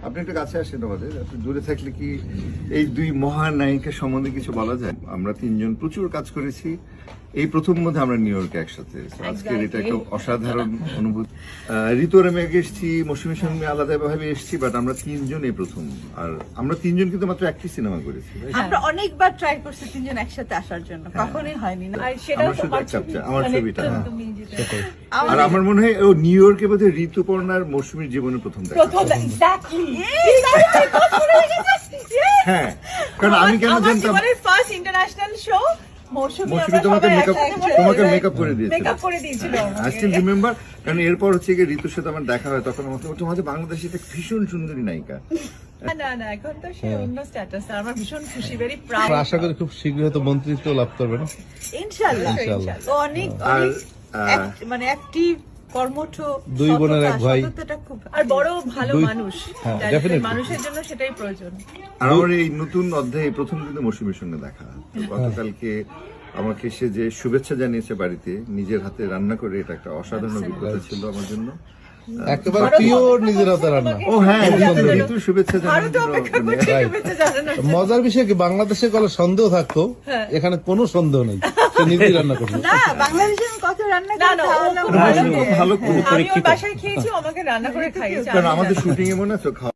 আপনি একটু কাছে আসেন আমাদের, আপনি দূরে থাকলে কি এই দুই মহান নায়িকার সম্বন্ধে কিছু বলা যায়? আমরা তিনজন প্রচুর কাজ করেছি, এই প্রথম মধ্যে আমরা নিউ ইয়র্কে একসাথে। আজকের এটা একটা অসাধারণ অনুভূতি। ঋতু আর আমি আগে এসেছি, মৌসুমীর সঙ্গে আলাদাভাবে এসেছি, বাট আমরা তিনজন এই প্রথম। আর আমরা তিনজন কিন্তু মাত্র একটি সিনেমা করেছি। আমরা অনেকবার ট্রাই করছি তিনজন একসাথে আসার জন্য, কখনোই হয়নি না। আর সেটাও আমার শুধু তোমার এক ছবি। চাপচা, আমার মানে ছবিটা, হ্যাঁ। তুমি যেটা- আর আমার মনে হয় ও নিউ ইয়র্কে বোধহয় ঋতুপর্ণার মৌসুমীর জীবনের প্রথম দেখা। প্রথম exactly. হ্যাঁ, কারণ আমি কেন আমার জানতাম জীবনের ফার্স্ট ইন্টারন্যাশনাল শো মৌসুমী মৌসুমী তোমাকে মেকআপ করে দিয়েছিল। মেকআপ করে দিয়েছিল আই স্টিল রিমেম্বার, কারণ এরপর হচ্ছে গিয়ে ঋতুর সাথে আমার দেখা হয়, তখন আমাকে তোমাদের বাংলাদেশে একটা ভীষণ সুন্দরী নায়িকা। না এখন তো সে অন্য স্ট্যাটাস। আমার ভীষণ খুশি, ভেরি প্রাউড। আমরা আশা করি খুব শীঘ্রই হয়তো মন্ত্রিত্ব লাভ করবেন। ইনশাআল্লাহ। ইনশাআল্লাহ। ও অনেক আর মানে অ্যাক্টিভ, কর্মঠ, দুই বোনের এক ভাই। সততাটা খুব আর বড় ভালো দুই- মানুষ, হ্যাঁ, তাই definitely. মানুষের জন্য সেটাই প্রয়োজন। আর আমার এই নতুন অধ্যায়ে প্রথম কিন্তু মৌসুমীর সঙ্গে দেখা। তো গতকালকে আমাকে সে যে শুভেচ্ছা জানিয়েছে বাড়িতে, নিজের হাতে রান্না করে, এটা একটা অসাধারণ অভিজ্ঞতা ছিল আমার জন্য। একেবারে পিওর নিজের হাতে রান্না। ও হ্যাঁ, ঋতুর শুভেচ্ছা আরো জানানোর তো জন্য অপেক্ষা মানে করছি Right. শুভেচ্ছা জানানোর। মজার বিষয় কি, বাংলাদেশে কলে সন্দেহ থাকতো, এখানে কোনো সন্দেহ নেই, সে নিজেই রান্না করবে। না, বাংলাদেশে আমি কত রান্না না, করি, না, ও তাহলে খুব আমার মৌসুমী খুব ভালো আমি ওর বাসায় খেয়েছি, ও আমাকে রান্না করে খাইয়েছে। কারণ আমাদের শুটিং এ মনে আছে